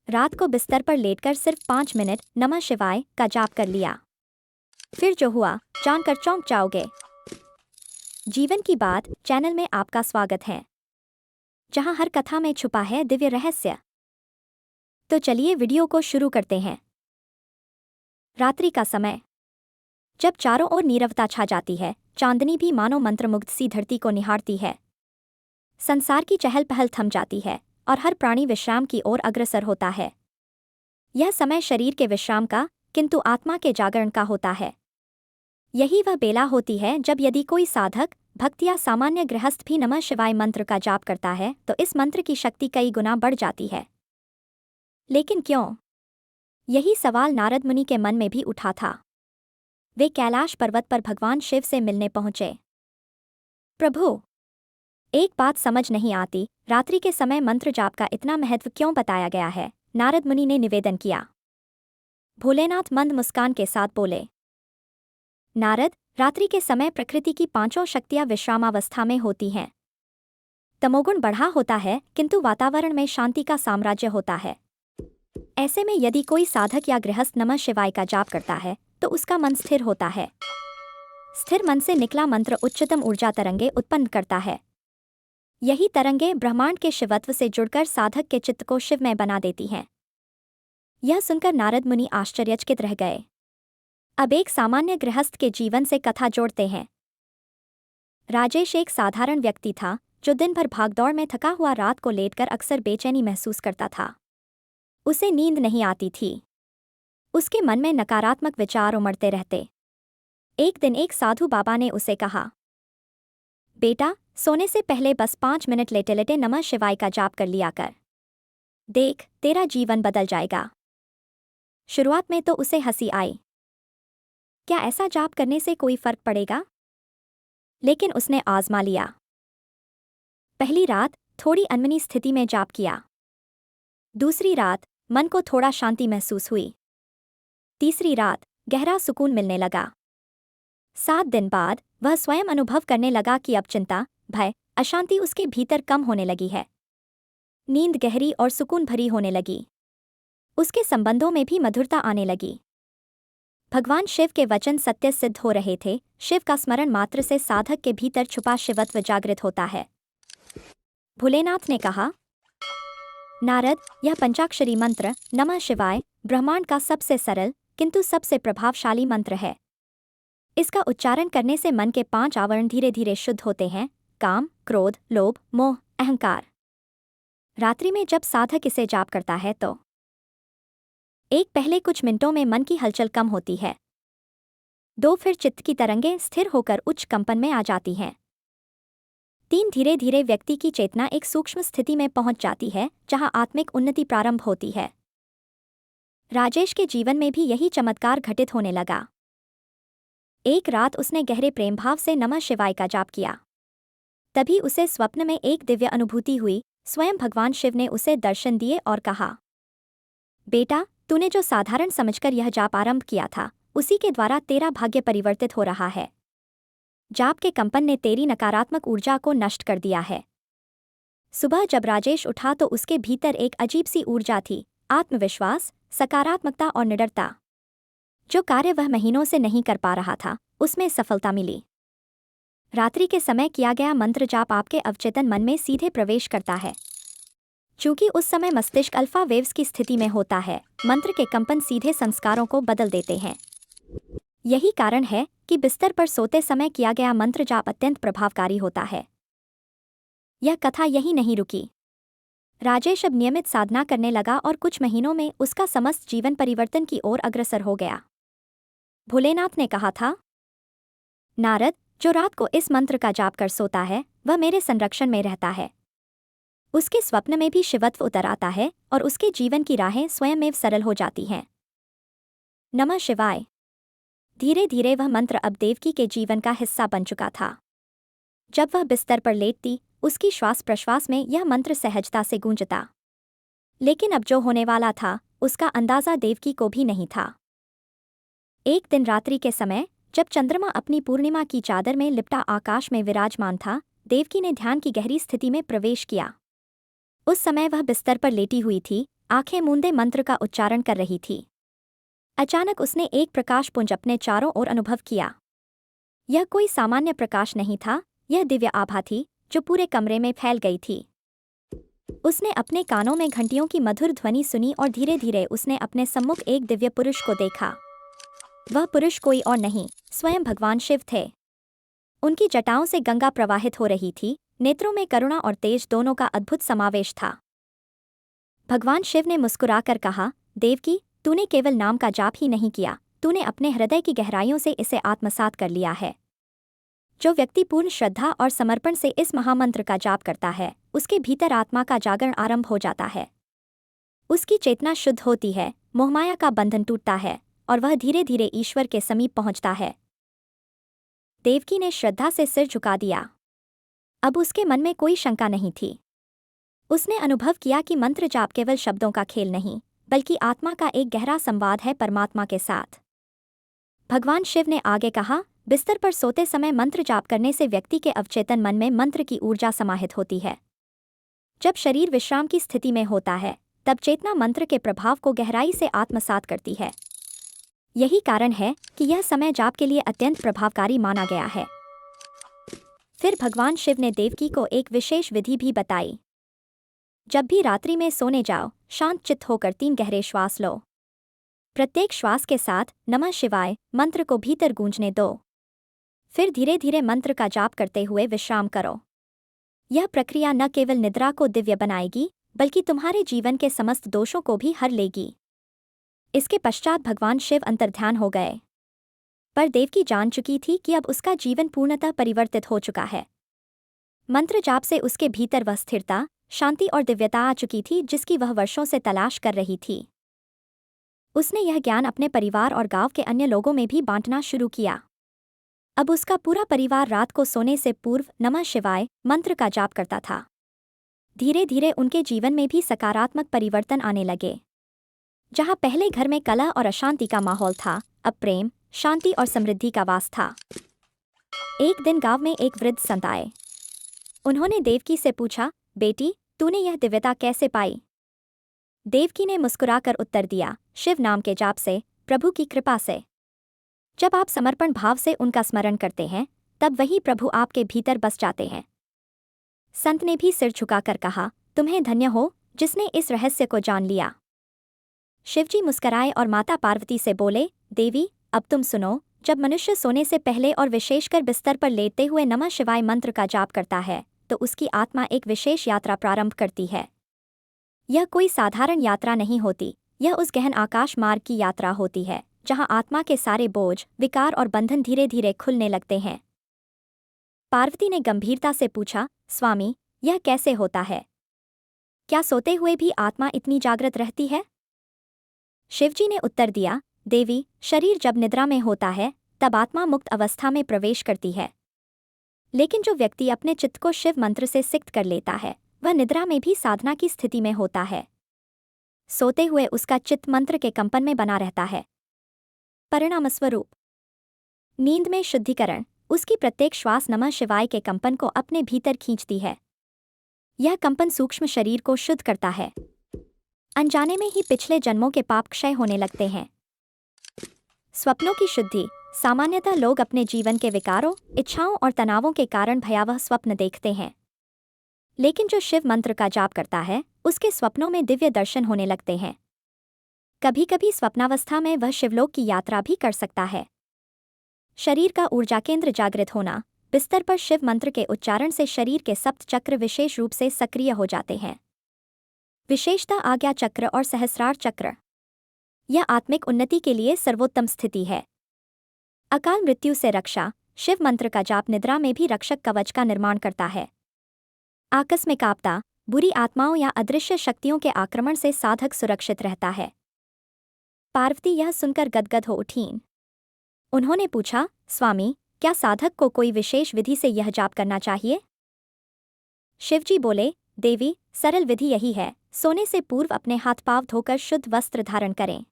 रात को बिस्तर पर लेटकर सिर्फ 5 मिनट नमः शिवाय का जाप कर लिया। फिर जो हुआ जानकर चौंक जाओगे। जीवन की बात चैनल में आपका स्वागत है, जहां हर कथा में छुपा है दिव्य रहस्य। तो चलिए वीडियो को शुरू करते हैं। रात्रि का समय, जब चारों ओर नीरवता छा जाती है, चांदनी भी मानो मंत्रमुग्ध सी धरती को निहारती है। संसार की चहल पहल थम जाती है और हर प्राणी विश्राम की ओर अग्रसर होता है। यह समय शरीर के विश्राम का, किंतु आत्मा के जागरण का होता है। यही वह बेला होती है जब यदि कोई साधक, भक्त या सामान्य गृहस्थ भी नमः शिवाय मंत्र का जाप करता है तो इस मंत्र की शक्ति कई गुना बढ़ जाती है। लेकिन क्यों? यही सवाल नारद मुनि के मन में भी उठा था। वे कैलाश पर्वत पर भगवान शिव से मिलने पहुंचे। प्रभु, एक बात समझ नहीं आती, रात्रि के समय मंत्र जाप का इतना महत्व क्यों बताया गया है? नारद मुनि ने निवेदन किया। भोलेनाथ मंद मुस्कान के साथ बोले, नारद, रात्रि के समय प्रकृति की पांचों शक्तियां विश्रामावस्था में होती हैं। तमोगुण बढ़ा होता है, किंतु वातावरण में शांति का साम्राज्य होता है। ऐसे में यदि कोई साधक या गृहस्थ नमः शिवाय का जाप करता है तो उसका मन स्थिर होता है। स्थिर मन से निकला मंत्र उच्चतम ऊर्जा तरंगे उत्पन्न करता है। यही तरंगे ब्रह्मांड के शिवत्व से जुड़कर साधक के चित्त को शिवमय बना देती हैं। यह सुनकर नारद मुनि आश्चर्यचकित रह गए। अब एक सामान्य गृहस्थ के जीवन से कथा जोड़ते हैं। राजेश एक साधारण व्यक्ति था जो दिन भर भागदौड़ में थका हुआ रात को लेटकर अक्सर बेचैनी महसूस करता था। उसे नींद नहीं आती थी। उसके मन में नकारात्मक विचार उमड़ते रहते। एक दिन एक साधु बाबा ने उसे कहा, बेटा, सोने से पहले बस 5 मिनट लेटे लेटे नमः शिवाय का जाप कर लिया कर। देख, तेरा जीवन बदल जाएगा। शुरुआत में तो उसे हंसी आई। क्या ऐसा जाप करने से कोई फर्क पड़ेगा? लेकिन उसने आजमा लिया। पहली रात थोड़ी अनमनी स्थिति में जाप किया। दूसरी रात मन को थोड़ा शांति महसूस हुई। तीसरी रात गहरा सुकून मिलने लगा। 7 दिन बाद वह स्वयं अनुभव करने लगा कि अब चिंता, भय, अशांति उसके भीतर कम होने लगी है। नींद गहरी और सुकून भरी होने लगी। उसके संबंधों में भी मधुरता आने लगी। भगवान शिव के वचन सत्य सिद्ध हो रहे थे। शिव का स्मरण मात्र से साधक के भीतर छुपा शिवत्व जागृत होता है। भोलेनाथ ने कहा, नारद, यह पंचाक्षरी मंत्र नमः शिवाय ब्रह्मांड का सबसे सरल किंतु सबसे प्रभावशाली मंत्र है। इसका उच्चारण करने से मन के 5 आवरण धीरे धीरे शुद्ध होते हैं: काम, क्रोध, लोभ, मोह, अहंकार। रात्रि में जब साधक इसे जाप करता है तो पहले कुछ मिनटों में मन की हलचल कम होती है। 2 फिर चित्त की तरंगें स्थिर होकर उच्च कंपन में आ जाती हैं। 3 धीरे धीरे व्यक्ति की चेतना एक सूक्ष्म स्थिति में पहुंच जाती है जहां आत्मिक उन्नति प्रारंभ होती है। राजेश के जीवन में भी यही चमत्कार घटित होने लगा। एक रात उसने गहरे प्रेम भाव से नमः शिवाय का जाप किया। तभी उसे स्वप्न में एक दिव्य अनुभूति हुई। स्वयं भगवान शिव ने उसे दर्शन दिए और कहा, बेटा, तूने जो साधारण समझकर यह जाप आरंभ किया था उसी के द्वारा तेरा भाग्य परिवर्तित हो रहा है। जाप के कंपन ने तेरी नकारात्मक ऊर्जा को नष्ट कर दिया है। सुबह जब राजेश उठा तो उसके भीतर एक अजीब सी ऊर्जा थी, आत्मविश्वास, सकारात्मकता और निडरता। जो कार्य वह महीनों से नहीं कर पा रहा था उसमें सफलता मिली। रात्रि के समय किया गया मंत्र जाप आपके अवचेतन मन में सीधे प्रवेश करता है। चूंकि उस समय मस्तिष्क अल्फा वेव्स की स्थिति में होता है, मंत्र के कंपन सीधे संस्कारों को बदल देते हैं। यही कारण है कि बिस्तर पर सोते समय किया गया मंत्र जाप अत्यंत प्रभावकारी होता है। यह कथा यही नहीं रुकी। राजेश अब नियमित साधना करने लगा और कुछ महीनों में उसका समस्त जीवन परिवर्तन की ओर अग्रसर हो गया। भोलेनाथ ने कहा था, नारद, जो रात को इस मंत्र का जाप कर सोता है वह मेरे संरक्षण में रहता है। उसके स्वप्न में भी शिवत्व उतर आता है और उसके जीवन की राहें स्वयमेव सरल हो जाती हैं। नमः शिवाय। धीरे धीरे वह मंत्र अब देवकी के जीवन का हिस्सा बन चुका था। जब वह बिस्तर पर लेटती, उसकी श्वास प्रश्वास में यह मंत्र सहजता से गूंजता। लेकिन अब जो होने वाला था उसका अंदाजा देवकी को भी नहीं था। एक दिन रात्रि के समय जब चंद्रमा अपनी पूर्णिमा की चादर में लिपटा आकाश में विराजमान था, देवकी ने ध्यान की गहरी स्थिति में प्रवेश किया। उस समय वह बिस्तर पर लेटी हुई थी, आंखें मूंदे मंत्र का उच्चारण कर रही थी। अचानक उसने एक प्रकाशपुंज अपने चारों ओर अनुभव किया। यह कोई सामान्य प्रकाश नहीं था, यह दिव्य आभा थी जो पूरे कमरे में फैल गई थी। उसने अपने कानों में घंटियों की मधुर ध्वनि सुनी और धीरे धीरे उसने अपने सम्मुख एक दिव्य पुरुष को देखा। वह पुरुष कोई और नहीं, स्वयं भगवान शिव थे। उनकी जटाओं से गंगा प्रवाहित हो रही थी, नेत्रों में करुणा और तेज दोनों का अद्भुत समावेश था। भगवान शिव ने मुस्कुराकर कहा, देवकी, तूने केवल नाम का जाप ही नहीं किया, तूने अपने हृदय की गहराइयों से इसे आत्मसात कर लिया है। जो व्यक्ति पूर्ण श्रद्धा और समर्पण से इस महामंत्र का जाप करता है, उसके भीतर आत्मा का जागरण आरंभ हो जाता है। उसकी चेतना शुद्ध होती है, मोहमाया का बंधन टूटता है और वह धीरे धीरे ईश्वर के समीप पहुंचता है। देवकी ने श्रद्धा से सिर झुका दिया। अब उसके मन में कोई शंका नहीं थी। उसने अनुभव किया कि मंत्र जाप केवल शब्दों का खेल नहीं, बल्कि आत्मा का एक गहरा संवाद है परमात्मा के साथ। भगवान शिव ने आगे कहा, बिस्तर पर सोते समय मंत्र जाप करने से व्यक्ति के अवचेतन मन में मंत्र की ऊर्जा समाहित होती है। जब शरीर विश्राम की स्थिति में होता है, तब चेतना मंत्र के प्रभाव को गहराई से आत्मसात करती है। यही कारण है कि यह समय जाप के लिए अत्यंत प्रभावकारी माना गया है। फिर भगवान शिव ने देवकी को एक विशेष विधि भी बताई। जब भी रात्रि में सोने जाओ, शांत चित्त होकर 3 गहरे श्वास लो। प्रत्येक श्वास के साथ नमः शिवाय मंत्र को भीतर गूंजने दो। फिर धीरे धीरे मंत्र का जाप करते हुए विश्राम करो। यह प्रक्रिया न केवल निद्रा को दिव्य बनाएगी, बल्कि तुम्हारे जीवन के समस्त दोषों को भी हर लेगी। इसके पश्चात भगवान शिव अंतर्ध्यान हो गए। पर देवकी जान चुकी थी कि अब उसका जीवन पूर्णतः परिवर्तित हो चुका है। मंत्र जाप से उसके भीतर वह स्थिरता, शांति और दिव्यता आ चुकी थी जिसकी वह वर्षों से तलाश कर रही थी। उसने यह ज्ञान अपने परिवार और गांव के अन्य लोगों में भी बांटना शुरू किया। अब उसका पूरा परिवार रात को सोने से पूर्व नमः शिवाय मंत्र का जाप करता था। धीरे धीरे उनके जीवन में भी सकारात्मक परिवर्तन आने लगे। जहां पहले घर में कलह और अशांति का माहौल था, अब प्रेम, शांति और समृद्धि का वास था। एक दिन गांव में एक वृद्ध संत आए। उन्होंने देवकी से पूछा, बेटी, तूने यह दिव्यता कैसे पाई? देवकी ने मुस्कुराकर उत्तर दिया, शिव नाम के जाप से, प्रभु की कृपा से। जब आप समर्पण भाव से उनका स्मरण करते हैं, तब वही प्रभु आपके भीतर बस जाते हैं। संत ने भी सिर झुकाकर कहा, तुम्हें धन्य हो जिसने इस रहस्य को जान लिया। शिवजी मुस्कराए और माता पार्वती से बोले, देवी, अब तुम सुनो। जब मनुष्य सोने से पहले और विशेषकर बिस्तर पर लेटते हुए नमः शिवाय मंत्र का जाप करता है, तो उसकी आत्मा एक विशेष यात्रा प्रारंभ करती है। यह कोई साधारण यात्रा नहीं होती, यह उस गहन आकाश मार्ग की यात्रा होती है, जहां आत्मा के सारे बोझ, विकार और बंधन धीरे धीरे खुलने लगते हैं। पार्वती ने गंभीरता से पूछा, स्वामी, यह कैसे होता है? क्या सोते हुए भी आत्मा इतनी जागृत रहती है? शिवजी ने उत्तर दिया, देवी, शरीर जब निद्रा में होता है, तब आत्मा मुक्त अवस्था में प्रवेश करती है। लेकिन जो व्यक्ति अपने चित्त को शिव मंत्र से सिक्त कर लेता है, वह निद्रा में भी साधना की स्थिति में होता है। सोते हुए उसका चित्त मंत्र के कंपन में बना रहता है। परिणामस्वरूप नींद में शुद्धिकरण, उसकी प्रत्येक श्वास नमः शिवाय के कंपन को अपने भीतर खींचती है। यह कंपन सूक्ष्म शरीर को शुद्ध करता है। अनजाने में ही पिछले जन्मों के पाप क्षय होने लगते हैं। स्वप्नों की शुद्धि, सामान्यतः लोग अपने जीवन के विकारों, इच्छाओं और तनावों के कारण भयावह स्वप्न देखते हैं। लेकिन जो शिव मंत्र का जाप करता है, उसके स्वप्नों में दिव्य दर्शन होने लगते हैं। कभी कभी स्वप्नावस्था में वह शिवलोक की यात्रा भी कर सकता है। शरीर का ऊर्जा केंद्र जागृत होना, बिस्तर पर शिव मंत्र के उच्चारण से शरीर के सप्त चक्र विशेष रूप से सक्रिय हो जाते हैं। विशेषतः आज्ञा चक्र और सहस्रार चक्र। यह आत्मिक उन्नति के लिए सर्वोत्तम स्थिति है। अकाल मृत्यु से रक्षा, शिव मंत्र का जाप निद्रा में भी रक्षक कवच का निर्माण करता है। आकस्मिक आपदा, बुरी आत्माओं या अदृश्य शक्तियों के आक्रमण से साधक सुरक्षित रहता है। पार्वती यह सुनकर गदगद हो उठीं। उन्होंने पूछा, स्वामी, क्या साधक को कोई विशेष विधि से यह जाप करना चाहिए? शिवजी बोले, देवी, सरल विधि यही है, सोने से पूर्व अपने हाथ पांव धोकर शुद्ध वस्त्र धारण करें।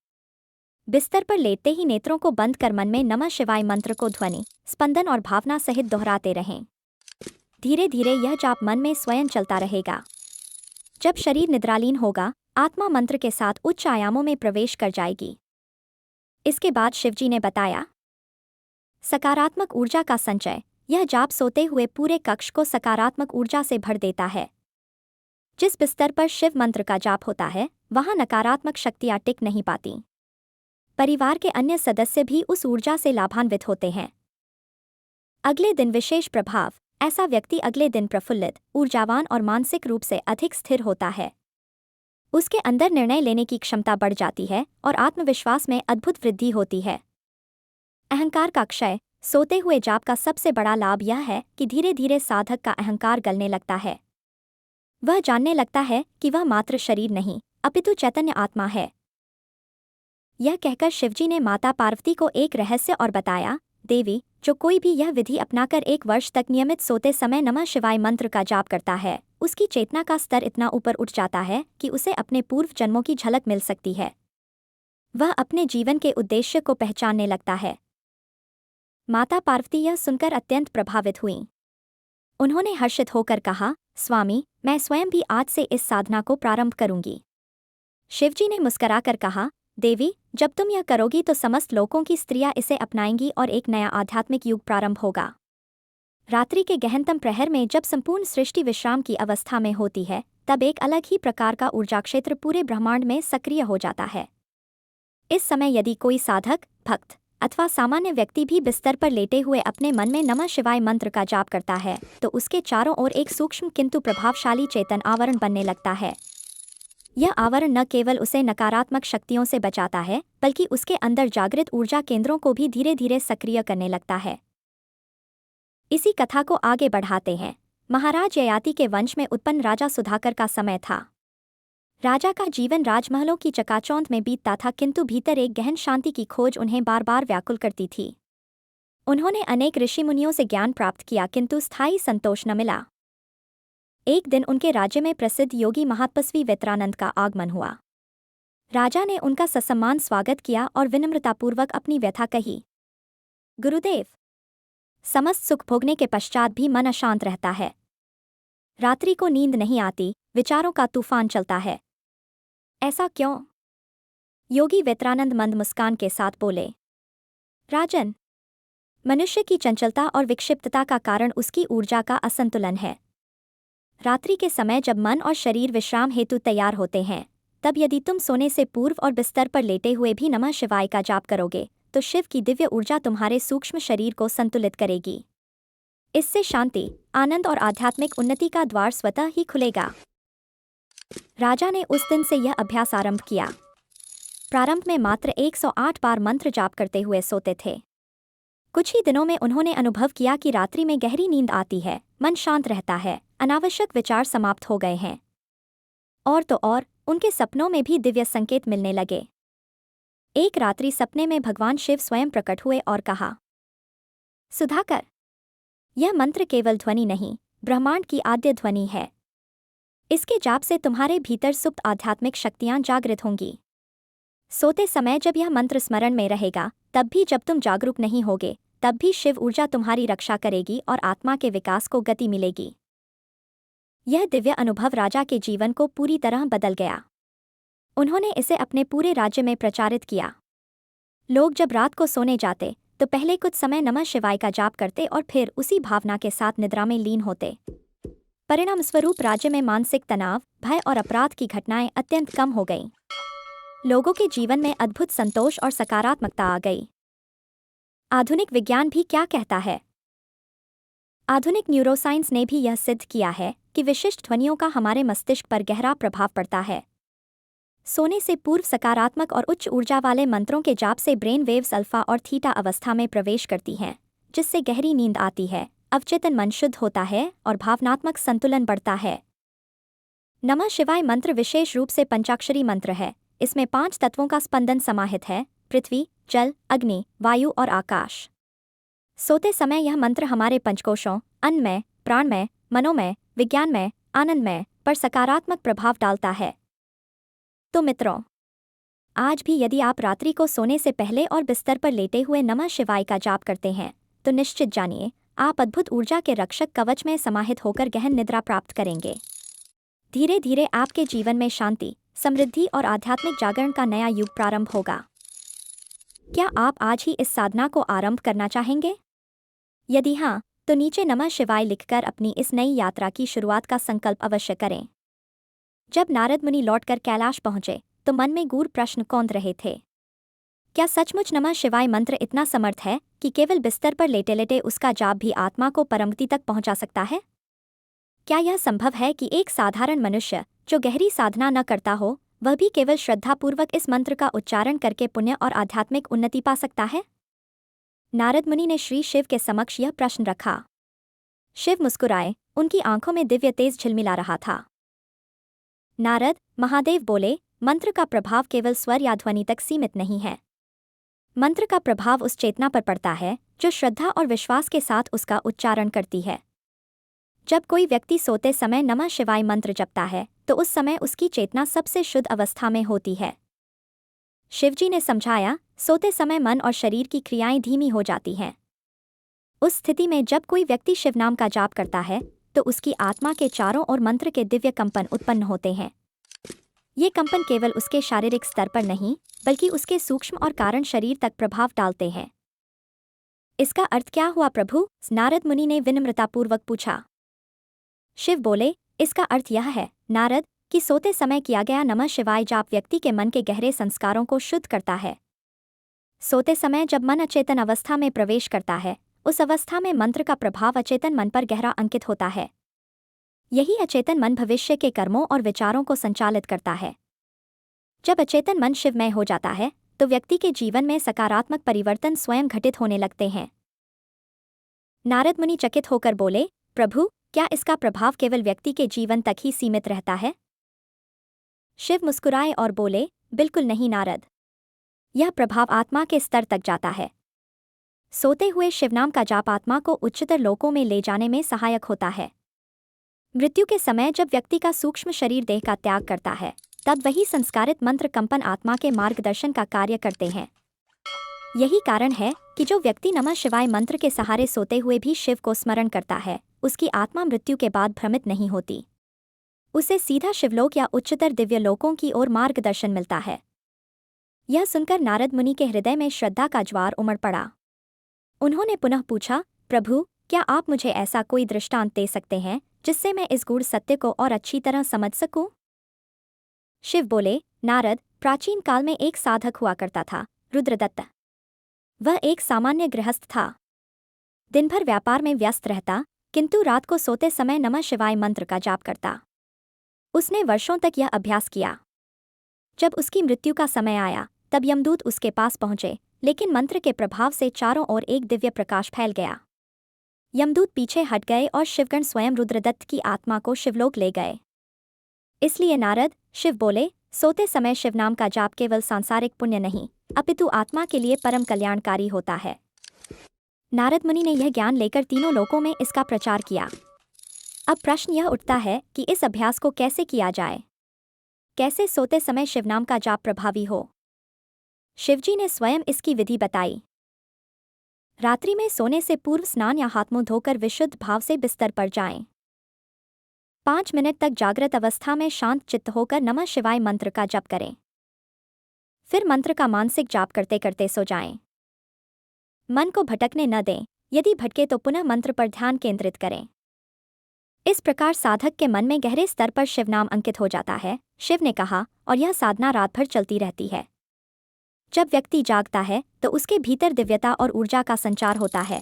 बिस्तर पर लेटते ही नेत्रों को बंद कर मन में नमः शिवाय मंत्र को ध्वनि, स्पंदन और भावना सहित दोहराते रहें। धीरे धीरे यह जाप मन में स्वयं चलता रहेगा। जब शरीर निद्रालीन होगा, आत्मा मंत्र के साथ उच्च आयामों में प्रवेश कर जाएगी। इसके बाद शिवजी ने बताया, सकारात्मक ऊर्जा का संचय। यह जाप सोते हुए पूरे कक्ष को सकारात्मक ऊर्जा से भर देता है। जिस बिस्तर पर शिव मंत्र का जाप होता है, वहां नकारात्मक शक्तियां टिक नहीं पाती। परिवार के अन्य सदस्य भी उस ऊर्जा से लाभान्वित होते हैं। अगले दिन विशेष प्रभाव। ऐसा व्यक्ति अगले दिन प्रफुल्लित, ऊर्जावान और मानसिक रूप से अधिक स्थिर होता है। उसके अंदर निर्णय लेने की क्षमता बढ़ जाती है और आत्मविश्वास में अद्भुत वृद्धि होती है। अहंकार का क्षय। सोते हुए जाप का सबसे बड़ा लाभ यह है कि धीरे धीरे साधक का अहंकार गलने लगता है। वह जानने लगता है कि वह मात्र शरीर नहीं, अपितु चैतन्य आत्मा है। यह कहकर शिवजी ने माता पार्वती को एक रहस्य और बताया, देवी, जो कोई भी यह विधि अपनाकर 1 वर्ष तक नियमित सोते समय नमः शिवाय मंत्र का जाप करता है, उसकी चेतना का स्तर इतना ऊपर उठ जाता है कि उसे अपने पूर्व जन्मों की झलक मिल सकती है। वह अपने जीवन के उद्देश्य को पहचानने लगता है। माता पार्वती यह सुनकर अत्यंत प्रभावित हुईं। उन्होंने हर्षित होकर कहा, स्वामी, मैं स्वयं भी आज से इस साधना को प्रारंभ करूंगी। शिवजी ने मुस्कुराकर कहा, देवी, जब तुम यह करोगी तो समस्त लोकों की स्त्रियां इसे अपनाएंगी और एक नया आध्यात्मिक युग प्रारंभ होगा। रात्रि के गहनतम प्रहर में जब संपूर्ण सृष्टि विश्राम की अवस्था में होती है, तब एक अलग ही प्रकार का ऊर्जा क्षेत्र पूरे ब्रह्मांड में सक्रिय हो जाता है। इस समय यदि कोई साधक, भक्त अथवा सामान्य व्यक्ति भी बिस्तर पर लेटे हुए अपने मन में नमः शिवाय मंत्र का जाप करता है, तो उसके चारों ओर एक सूक्ष्म किंतु प्रभावशाली चेतन आवरण बनने लगता है। यह आवरण न केवल उसे नकारात्मक शक्तियों से बचाता है, बल्कि उसके अंदर जागृत ऊर्जा केंद्रों को भी धीरे धीरे सक्रिय करने लगता है। इसी कथा को आगे बढ़ाते हैं। महाराज ययाति के वंश में उत्पन्न राजा सुधाकर का समय था। राजा का जीवन राजमहलों की चकाचौंध में बीतता था, किंतु भीतर एक गहन शांति की खोज उन्हें बार बार व्याकुल करती थी। उन्होंने अनेक ऋषि मुनियों से ज्ञान प्राप्त किया, किंतु स्थायी संतोष न मिला। एक दिन उनके राज्य में प्रसिद्ध योगी महातपस्वी वितरानंद का आगमन हुआ। राजा ने उनका ससम्मान स्वागत किया और विनम्रतापूर्वक अपनी व्यथा कही। गुरुदेव, समस्त सुख भोगने के पश्चात भी मन अशांत रहता है। रात्रि को नींद नहीं आती, विचारों का तूफान चलता है। ऐसा क्यों? योगी वितरानंद मंद मुस्कान के साथ बोले, राजन, मनुष्य की चंचलता और विक्षिप्तता का कारण उसकी ऊर्जा का असंतुलन है। रात्रि के समय जब मन और शरीर विश्राम हेतु तैयार होते हैं, तब यदि तुम सोने से पूर्व और बिस्तर पर लेटे हुए भी नमः शिवाय का जाप करोगे, तो शिव की दिव्य ऊर्जा तुम्हारे सूक्ष्म शरीर को संतुलित करेगी। इससे शांति, आनंद और आध्यात्मिक उन्नति का द्वार स्वतः ही खुलेगा। राजा ने उस दिन से यह अभ्यास आरंभ किया। प्रारंभ में मात्र 108 बार मंत्र जाप करते हुए सोते थे। कुछ ही दिनों में उन्होंने अनुभव किया कि रात्रि में गहरी नींद आती है, मन शांत रहता है, अनावश्यक विचार समाप्त हो गए हैं। और तो और, उनके सपनों में भी दिव्य संकेत मिलने लगे। एक रात्रि सपने में भगवान शिव स्वयं प्रकट हुए और कहा, सुधाकर, यह मंत्र केवल ध्वनि नहीं, ब्रह्मांड की आद्य ध्वनि है। इसके जाप से तुम्हारे भीतर सुप्त आध्यात्मिक शक्तियां जागृत होंगी। सोते समय जब यह मंत्र स्मरण में रहेगा, तब भी जब तुम जागरूक नहीं होगे, तब भी शिव ऊर्जा तुम्हारी रक्षा करेगी और आत्मा के विकास को गति मिलेगी। यह दिव्य अनुभव राजा के जीवन को पूरी तरह बदल गया। उन्होंने इसे अपने पूरे राज्य में प्रचारित किया। लोग जब रात को सोने जाते, तो पहले कुछ समय नमः शिवाय का जाप करते और फिर उसी भावना के साथ निद्रा में लीन होते। परिणाम स्वरूप राज्य में मानसिक तनाव, भय और अपराध की घटनाएं अत्यंत कम हो गईं। लोगों के जीवन में अद्भुत संतोष और सकारात्मकता आ गई। आधुनिक विज्ञान भी क्या कहता है? आधुनिक न्यूरोसाइंस ने भी यह सिद्ध किया है कि विशिष्ट ध्वनियों का हमारे मस्तिष्क पर गहरा प्रभाव पड़ता है। सोने से पूर्व सकारात्मक और उच्च ऊर्जा वाले मंत्रों के जाप से ब्रेन वेव्स अल्फा और थीटा अवस्था में प्रवेश करती हैं, जिससे गहरी नींद आती है, अवचेतन मन शुद्ध होता है और भावनात्मक संतुलन बढ़ता है। नमः शिवाय मंत्र विशेष रूप से पंचाक्षरी मंत्र है। इसमें 5 तत्वों का स्पंदन समाहित है: पृथ्वी, जल, अग्नि, वायु और आकाश। सोते समय यह मंत्र हमारे पंचकोशों, अन्नमय, प्राणमय, मनोमय, विज्ञानमय, आनंदमय पर सकारात्मक प्रभाव डालता है। तो मित्रों, आज भी यदि आप रात्रि को सोने से पहले और बिस्तर पर लेटे हुए नमः शिवाय का जाप करते हैं, तो निश्चित जानिए, आप अद्भुत ऊर्जा के रक्षक कवच में समाहित होकर गहन निद्रा प्राप्त करेंगे। धीरे धीरे आपके जीवन में शांति, समृद्धि और आध्यात्मिक जागरण का नया युग प्रारंभ होगा। क्या आप आज ही इस साधना को आरंभ करना चाहेंगे? यदि हाँ, तो नीचे नमः शिवाय लिखकर अपनी इस नई यात्रा की शुरुआत का संकल्प अवश्य करें। जब नारद मुनि लौटकर कैलाश पहुंचे तो मन में गूढ़ प्रश्न कौंध रहे थे। क्या सचमुच नमः शिवाय मंत्र इतना समर्थ है कि केवल बिस्तर पर लेटे लेटे उसका जाप भी आत्मा को परमगति तक पहुंचा सकता है? क्या यह संभव है कि एक साधारण मनुष्य जो गहरी साधना न करता हो, वह भी केवल श्रद्धापूर्वक इस मंत्र का उच्चारण करके पुण्य और आध्यात्मिक उन्नति पा सकता है? नारद मुनि ने श्री शिव के समक्ष यह प्रश्न रखा। शिव मुस्कुराए, उनकी आंखों में दिव्य तेज झिलमिला रहा था। नारद, महादेव बोले, मंत्र का प्रभाव केवल स्वर या ध्वनि तक सीमित नहीं है। मंत्र का प्रभाव उस चेतना पर पड़ता है जो श्रद्धा और विश्वास के साथ उसका उच्चारण करती है। जब कोई व्यक्ति सोते समय नमः शिवाय मंत्र जपता है तो उस समय उसकी चेतना सबसे शुद्ध अवस्था में होती है। शिवजी ने समझाया, सोते समय मन और शरीर की क्रियाएं धीमी हो जाती हैं। उस स्थिति में जब कोई व्यक्ति शिव नाम का जाप करता है तो उसकी आत्मा के चारों ओर मंत्र के दिव्य कंपन उत्पन्न होते हैं। ये कंपन केवल उसके शारीरिक स्तर पर नहीं बल्कि उसके सूक्ष्म और कारण शरीर तक प्रभाव डालते हैं। इसका अर्थ क्या हुआ प्रभु? नारद मुनि ने विनम्रतापूर्वक पूछा। शिव बोले, इसका अर्थ यह है नारद कि सोते समय किया गया नमः शिवाय जाप व्यक्ति के मन के गहरे संस्कारों को शुद्ध करता है। सोते समय जब मन अचेतन अवस्था में प्रवेश करता है, उस अवस्था में मंत्र का प्रभाव अचेतन मन पर गहरा अंकित होता है। यही अचेतन मन भविष्य के कर्मों और विचारों को संचालित करता है। जब अचेतन मन शिवमय हो जाता है तो व्यक्ति के जीवन में सकारात्मक परिवर्तन स्वयं घटित होने लगते हैं। नारद मुनि चकित होकर बोले, प्रभु, क्या इसका प्रभाव केवल व्यक्ति के जीवन तक ही सीमित रहता है? शिव मुस्कुराए और बोले, बिल्कुल नहीं नारद। यह प्रभाव आत्मा के स्तर तक जाता है। सोते हुए शिवनाम का जाप आत्मा को उच्चतर लोकों में ले जाने में सहायक होता है। मृत्यु के समय जब व्यक्ति का सूक्ष्म शरीर देह का त्याग करता है, तब वही संस्कारित मंत्र कंपन आत्मा के मार्गदर्शन का कार्य करते हैं। यही कारण है कि जो व्यक्ति नमः शिवाय मंत्र के सहारे सोते हुए भी शिव को स्मरण करता है, उसकी आत्मा मृत्यु के बाद भ्रमित नहीं होती। उसे सीधा शिवलोक या उच्चतर दिव्य लोकों की ओर मार्गदर्शन मिलता है। यह सुनकर नारद मुनि के हृदय में श्रद्धा का ज्वार उमड़ पड़ा। उन्होंने पुनः पूछा, प्रभु, क्या आप मुझे ऐसा कोई दृष्टांत दे सकते हैं जिससे मैं इस गूढ़ सत्य को और अच्छी तरह समझ सकूं? शिव बोले, नारद, प्राचीन काल में एक साधक हुआ करता था, रुद्रदत्त। वह एक सामान्य गृहस्थ था। दिन भर व्यापार में व्यस्त रहता, किंतु रात को सोते समय नमः शिवाय मंत्र का जाप करता। उसने वर्षों तक यह अभ्यास किया। जब उसकी मृत्यु का समय आया तब यमदूत उसके पास पहुंचे, लेकिन मंत्र के प्रभाव से चारों ओर एक दिव्य प्रकाश फैल गया। यमदूत पीछे हट गए और शिवगण स्वयं रुद्रदत्त की आत्मा को शिवलोक ले गए। इसलिए नारद, शिव बोले, सोते समय शिवनाम का जाप केवल सांसारिक पुण्य नहीं अपितु आत्मा के लिए परम कल्याणकारी होता है। नारद मुनि ने यह ज्ञान लेकर तीनों लोकों में इसका प्रचार किया। अब प्रश्न यह उठता है कि इस अभ्यास को कैसे किया जाए? कैसे सोते समय शिवनाम का जाप प्रभावी हो? शिवजी ने स्वयं इसकी विधि बताई। रात्रि में सोने से पूर्व स्नान या हाथ मुंह धोकर विशुद्ध भाव से बिस्तर पर जाएं। 5 मिनट तक जागृत अवस्था में शांत चित्त होकर नमः शिवाय मंत्र का जप करें। फिर मंत्र का मानसिक जाप करते करते सो जाएं। मन को भटकने न दें, यदि भटके तो पुनः मंत्र पर ध्यान केंद्रित करें। इस प्रकार साधक के मन में गहरे स्तर पर शिवनाम अंकित हो जाता है, शिव ने कहा, और यह साधना रात भर चलती रहती है। जब व्यक्ति जागता है तो उसके भीतर दिव्यता और ऊर्जा का संचार होता है।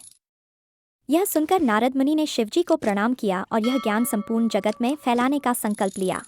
यह सुनकर नारद मुनि ने शिवजी को प्रणाम किया और यह ज्ञान संपूर्ण जगत में फैलाने का संकल्प लिया।